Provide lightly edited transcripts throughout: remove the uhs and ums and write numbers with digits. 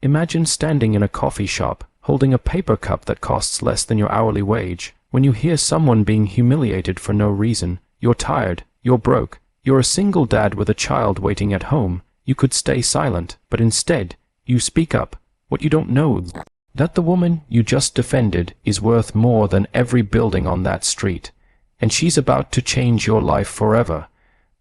Imagine standing in a coffee shop, holding a paper cup that costs less than your hourly wage, when you hear someone being humiliated for no reason. You're tired, you're broke, you're a single dad with a child waiting at home. You could stay silent, but instead, you speak up. What you don't know, that the woman you just defended is worth more than every building on that street, and she's about to change your life forever.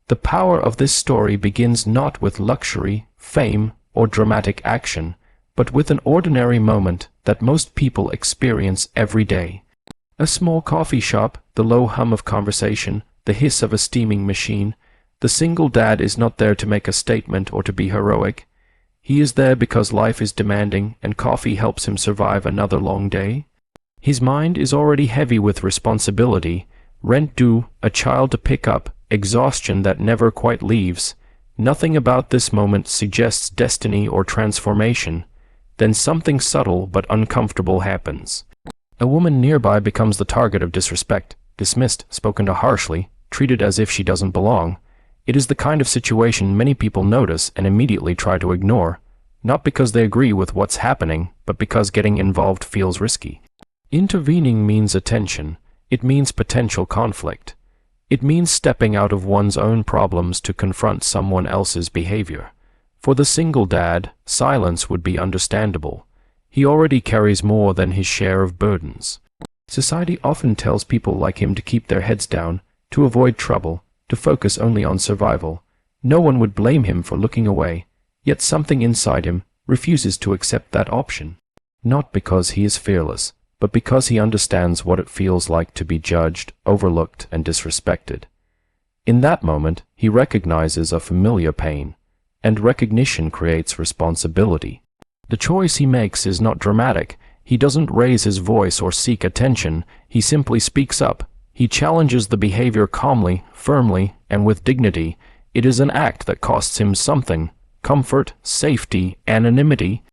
The power of this story begins not with luxury, fame, or dramatic action, but with an ordinary moment that most people experience every day. A small coffee shop, the low hum of conversation, the hiss of a steaming machine. The single dad is not there to make a statement or to be heroic. He is there because life is demanding and coffee helps him survive another long day. His mind is already heavy with responsibility, rent due, a child to pick up, exhaustion that never quite leaves. Nothing about this moment suggests destiny or transformation. Then something subtle but uncomfortable happens. A woman nearby becomes the target of disrespect, dismissed, spoken to harshly, treated as if she doesn't belong. It is the kind of situation many people notice and immediately try to ignore, not because they agree with what's happening, but because getting involved feels risky. Intervening means attention. It means potential conflict. It means stepping out of one's own problems to confront someone else's behavior. For the single dad, silence would be understandable. He already carries more than his share of burdens. Society often tells people like him to keep their heads down, to avoid trouble, to focus only on survival. No one would blame him for looking away, yet something inside him refuses to accept that option. Not because he is fearless, but because he understands what it feels like to be judged, overlooked, and disrespected. In that moment, he recognizes a familiar pain, and recognition creates responsibility. The choice he makes is not dramatic. He doesn't raise his voice or seek attention. He simply speaks up. He challenges the behavior calmly, firmly, and with dignity. It is an act that costs him something: comfort, safety, anonymity.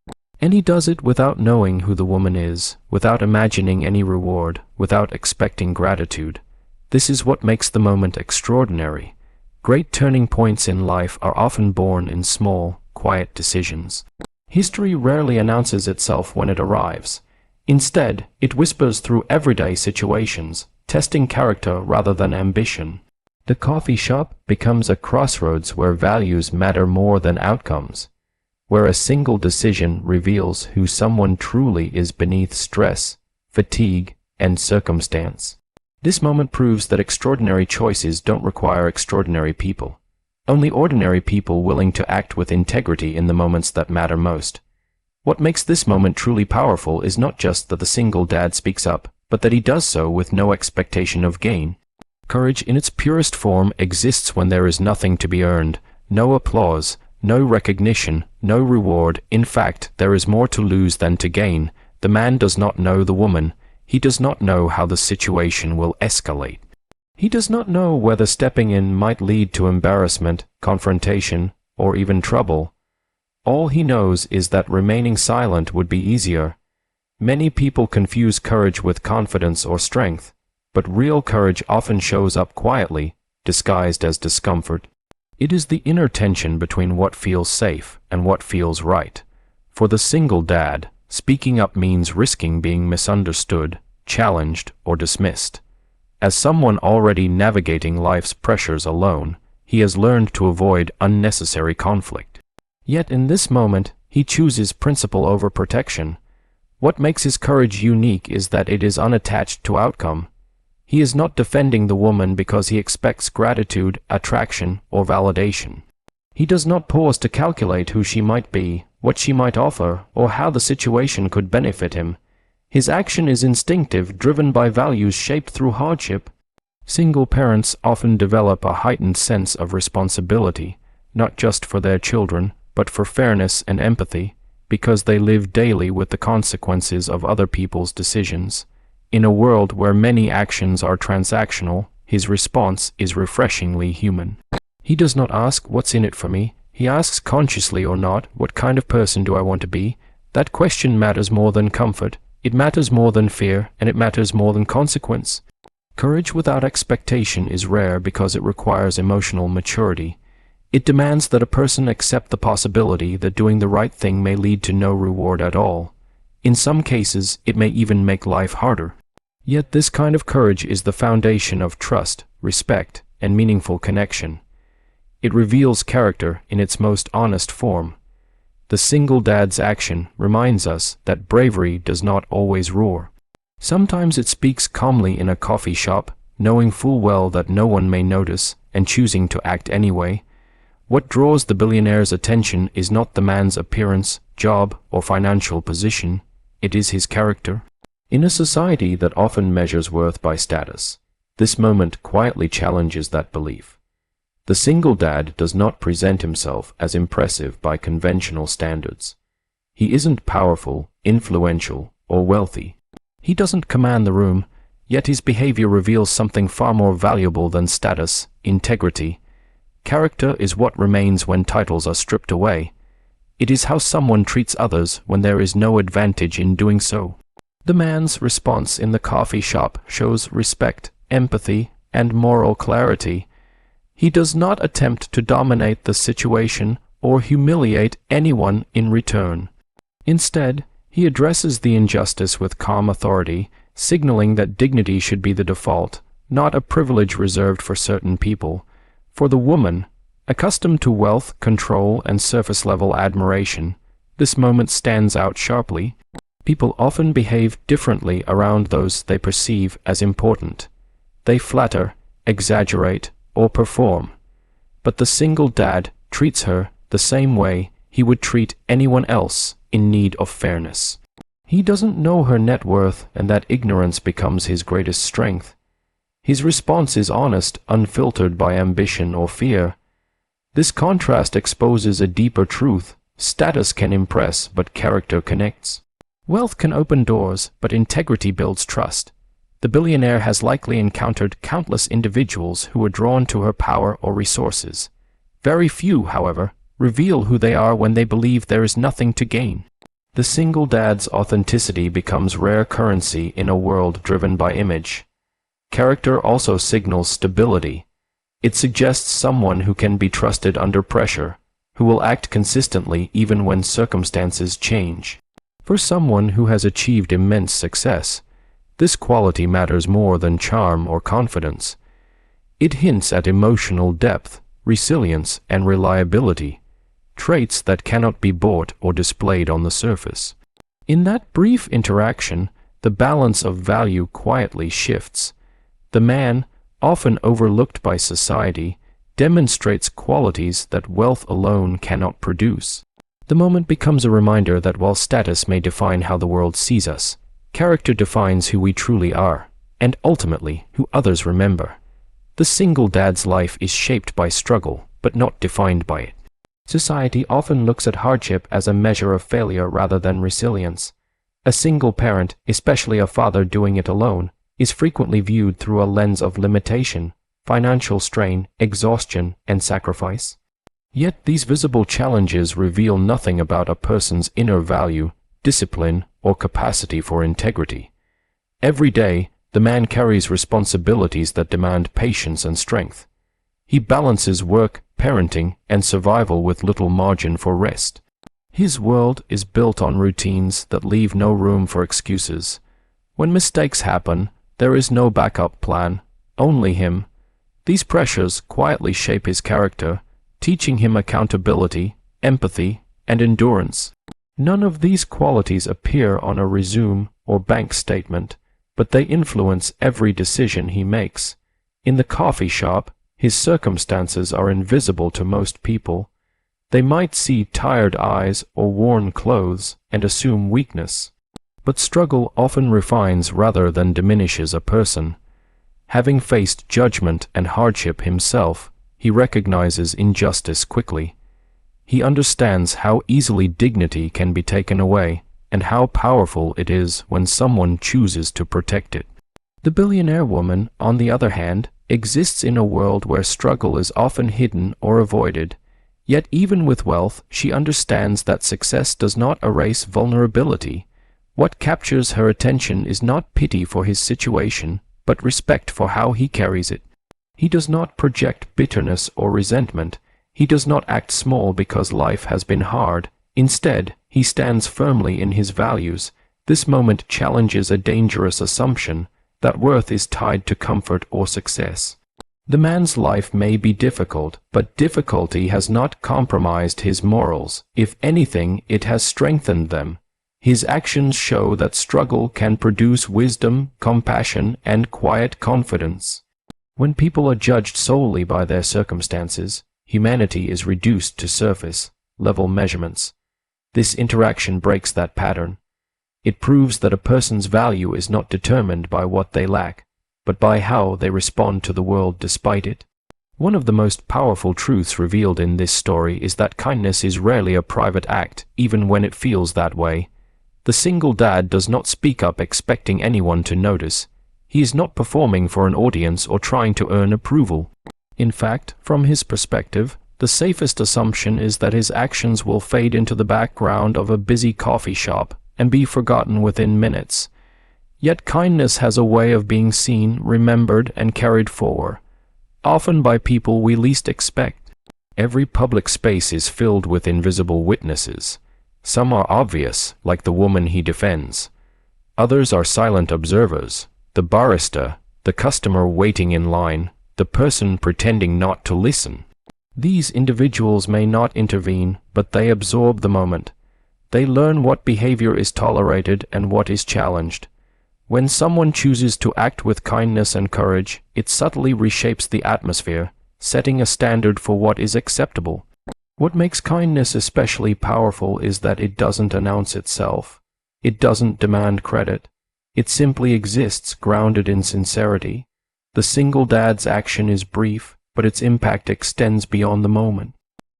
And he does it without knowing who the woman is, without imagining any reward, without expecting gratitude. This is what makes the moment extraordinary. Great turning points in life are often born in small, quiet decisions. History rarely announces itself when it arrives. Instead, it whispers through everyday situations, testing character rather than ambition. The coffee shop becomes a crossroads where values matter more than outcomes, where a single decision reveals who someone truly is beneath stress, fatigue, and circumstance. This moment proves that extraordinary choices don't require extraordinary people. Only ordinary people willing to act with integrity in the moments that matter most. What makes this moment truly powerful is not just that the single dad speaks up, but that he does so with no expectation of gain. Courage in its purest form exists when there is nothing to be earned, no applause, no recognition, no reward. In fact, there is more to lose than to gain. The man does not know the woman. He does not know how the situation will escalate. He does not know whether stepping in might lead to embarrassment, confrontation, or even trouble. All he knows is that remaining silent would be easier. Many people confuse courage with confidence or strength, but real courage often shows up quietly, disguised as discomfort. It is the inner tension between what feels safe and what feels right. For the single dad, speaking up means risking being misunderstood, challenged, or dismissed. As someone already navigating life's pressures alone, he has learned to avoid unnecessary conflict. Yet in this moment, he chooses principle over protection. What makes his courage unique is that it is unattached to outcome. He is not defending the woman because he expects gratitude, attraction, or validation. He does not pause to calculate who she might be, what she might offer, or how the situation could benefit him. His action is instinctive, driven by values shaped through hardship. Single parents often develop a heightened sense of responsibility, not just for their children, but for fairness and empathy, because they live daily with the consequences of other people's decisions. In a world where many actions are transactional, his response is refreshingly human. He does not ask, "What's in it for me?" He asks, consciously or not, "What kind of person do I want to be?" That question matters more than comfort. It matters more than fear, and it matters more than consequence. Courage without expectation is rare because it requires emotional maturity. It demands that a person accept the possibility that doing the right thing may lead to no reward at all. In some cases, it may even make life harder. Yet this kind of courage is the foundation of trust, respect, and meaningful connection. It reveals character in its most honest form. The single dad's action reminds us that bravery does not always roar. Sometimes it speaks calmly in a coffee shop, knowing full well that no one may notice, and choosing to act anyway. What draws the billionaire's attention is not the man's appearance, job, or financial position. It is his character. In a society that often measures worth by status, this moment quietly challenges that belief. The single dad does not present himself as impressive by conventional standards. He isn't powerful, influential, or wealthy. He doesn't command the room, yet his behavior reveals something far more valuable than status: integrity. Character is what remains when titles are stripped away. It is how someone treats others when there is no advantage in doing so. The man's response in the coffee shop shows respect, empathy, and moral clarity. He does not attempt to dominate the situation or humiliate anyone in return. Instead, he addresses the injustice with calm authority, signaling that dignity should be the default, not a privilege reserved for certain people. For the woman, accustomed to wealth, control, and surface-level admiration, this moment stands out sharply. People often behave differently around those they perceive as important. They flatter, exaggerate, or perform. But the single dad treats her the same way he would treat anyone else in need of fairness. He doesn't know her net worth, and that ignorance becomes his greatest strength. His response is honest, unfiltered by ambition or fear. This contrast exposes a deeper truth. Status can impress, but character connects. Wealth can open doors, but integrity builds trust. The billionaire has likely encountered countless individuals who are drawn to her power or resources. Very few, however, reveal who they are when they believe there is nothing to gain. The single dad's authenticity becomes rare currency in a world driven by image. Character also signals stability. It suggests someone who can be trusted under pressure, who will act consistently even when circumstances change. For someone who has achieved immense success, this quality matters more than charm or confidence. It hints at emotional depth, resilience, and reliability, traits that cannot be bought or displayed on the surface. In that brief interaction, the balance of value quietly shifts. The man, often overlooked by society, demonstrates qualities that wealth alone cannot produce. The moment becomes a reminder that while status may define how the world sees us, character defines who we truly are, and ultimately who others remember. The single dad's life is shaped by struggle, but not defined by it. Society often looks at hardship as a measure of failure rather than resilience. A single parent, especially a father doing it alone, is frequently viewed through a lens of limitation, financial strain, exhaustion, and sacrifice. Yet these visible challenges reveal nothing about a person's inner value, discipline, or capacity for integrity. Every day, the man carries responsibilities that demand patience and strength. He balances work, parenting, and survival with little margin for rest. His world is built on routines that leave no room for excuses. When mistakes happen, there is no backup plan, only him. These pressures quietly shape his character, teaching him accountability, empathy, and endurance. None of these qualities appear on a resume or bank statement, but they influence every decision he makes. In the coffee shop, his circumstances are invisible to most people. They might see tired eyes or worn clothes and assume weakness. But struggle often refines rather than diminishes a person. Having faced judgment and hardship himself, he recognizes injustice quickly. He understands how easily dignity can be taken away, and how powerful it is when someone chooses to protect it. The billionaire woman, on the other hand, exists in a world where struggle is often hidden or avoided. Yet even with wealth, she understands that success does not erase vulnerability. What captures her attention is not pity for his situation, but respect for how he carries it. He does not project bitterness or resentment. He does not act small because life has been hard. Instead, he stands firmly in his values. This moment challenges a dangerous assumption that worth is tied to comfort or success. The man's life may be difficult, but difficulty has not compromised his morals. If anything, it has strengthened them. His actions show that struggle can produce wisdom, compassion, and quiet confidence. When people are judged solely by their circumstances, humanity is reduced to surface-level measurements. This interaction breaks that pattern. It proves that a person's value is not determined by what they lack, but by how they respond to the world despite it. One of the most powerful truths revealed in this story is that kindness is rarely a private act, even when it feels that way. The single dad does not speak up expecting anyone to notice. He is not performing for an audience or trying to earn approval. In fact, from his perspective, the safest assumption is that his actions will fade into the background of a busy coffee shop and be forgotten within minutes. Yet kindness has a way of being seen, remembered, and carried forward, often by people we least expect. Every public space is filled with invisible witnesses. Some are obvious, like the woman he defends. Others are silent observers, the barista, the customer waiting in line, the person pretending not to listen. These individuals may not intervene, but they absorb the moment. They learn what behavior is tolerated and what is challenged. When someone chooses to act with kindness and courage, it subtly reshapes the atmosphere, setting a standard for what is acceptable. What makes kindness especially powerful is that it doesn't announce itself. It doesn't demand credit. It simply exists, grounded in sincerity. The single dad's action is brief, but its impact extends beyond the moment.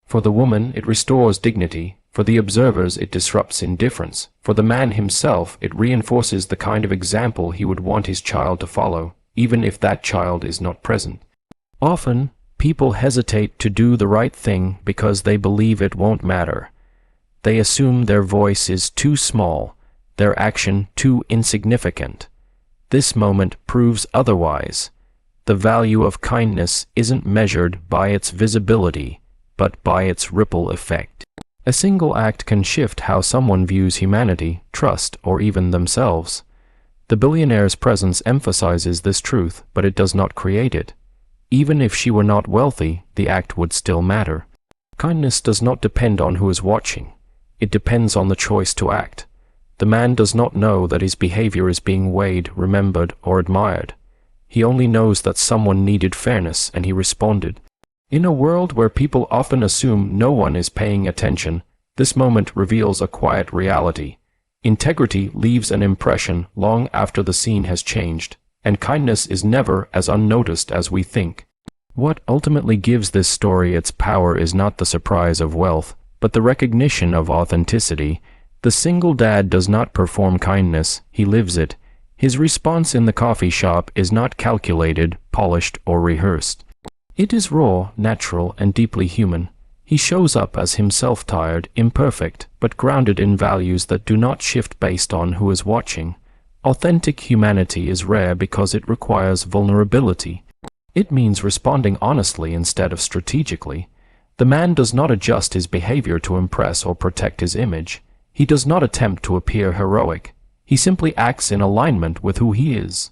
For the woman, it restores dignity. For the observers, it disrupts indifference. For the man himself, it reinforces the kind of example he would want his child to follow, even if that child is not present. Often, people hesitate to do the right thing because they believe it won't matter. They assume their voice is too small, their action too insignificant. This moment proves otherwise. The value of kindness isn't measured by its visibility, but by its ripple effect. A single act can shift how someone views humanity, trust, or even themselves. The billionaire's presence emphasizes this truth, but it does not create it. Even if she were not wealthy, the act would still matter. Kindness does not depend on who is watching. It depends on the choice to act. The man does not know that his behavior is being weighed, remembered, or admired. He only knows that someone needed fairness and he responded. In a world where people often assume no one is paying attention, this moment reveals a quiet reality. Integrity leaves an impression long after the scene has changed, and kindness is never as unnoticed as we think. What ultimately gives this story its power is not the surprise of wealth, but the recognition of authenticity. The single dad does not perform kindness, he lives it. His response in the coffee shop is not calculated, polished, or rehearsed. It is raw, natural, and deeply human. He shows up as himself, tired, imperfect, but grounded in values that do not shift based on who is watching. Authentic humanity is rare because it requires vulnerability. It means responding honestly instead of strategically. The man does not adjust his behavior to impress or protect his image. He does not attempt to appear heroic. He simply acts in alignment with who he is.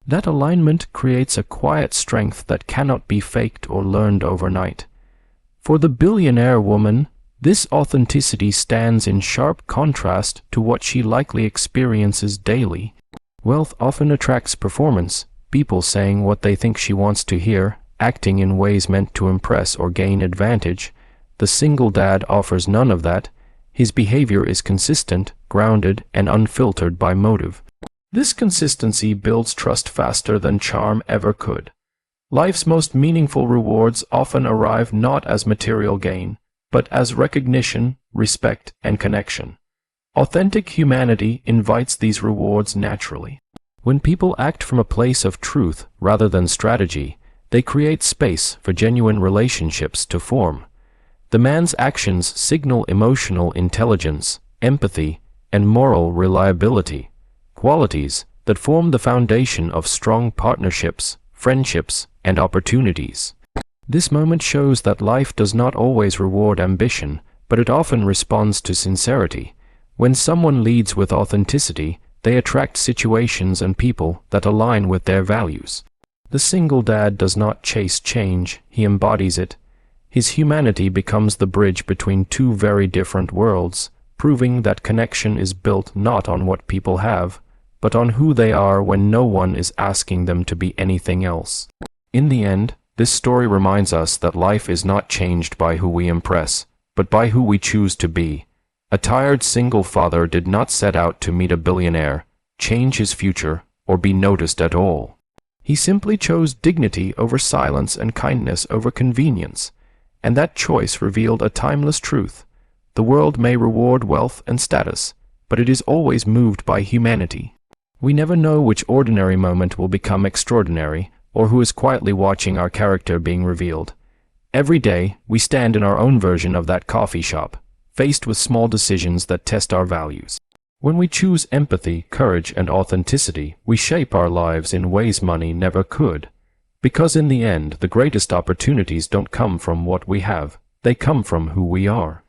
That alignment creates a quiet strength that cannot be faked or learned overnight. For the billionaire woman, this authenticity stands in sharp contrast to what she likely experiences daily. Wealth often attracts performance, people saying what they think she wants to hear, acting in ways meant to impress or gain advantage. The single dad offers none of that. His behavior is consistent, grounded, and unfiltered by motive. This consistency builds trust faster than charm ever could. Life's most meaningful rewards often arrive not as material gain, but as recognition, respect, and connection. Authentic humanity invites these rewards naturally. When people act from a place of truth rather than strategy, they create space for genuine relationships to form. The man's actions signal emotional intelligence, empathy, and moral reliability, qualities that form the foundation of strong partnerships, friendships, and opportunities. This moment shows that life does not always reward ambition, but it often responds to sincerity. When someone leads with authenticity, they attract situations and people that align with their values. The single dad does not chase change, he embodies it. His humanity becomes the bridge between two very different worlds, proving that connection is built not on what people have, but on who they are when no one is asking them to be anything else. In the end, this story reminds us that life is not changed by who we impress, but by who we choose to be. A tired single father did not set out to meet a billionaire, change his future, or be noticed at all. He simply chose dignity over silence and kindness over convenience, and that choice revealed a timeless truth. The world may reward wealth and status, but it is always moved by humanity. We never know which ordinary moment will become extraordinary, or who is quietly watching our character being revealed. Every day, we stand in our own version of that coffee shop, faced with small decisions that test our values. When we choose empathy, courage, and authenticity, we shape our lives in ways money never could. Because in the end, the greatest opportunities don't come from what we have, they come from who we are.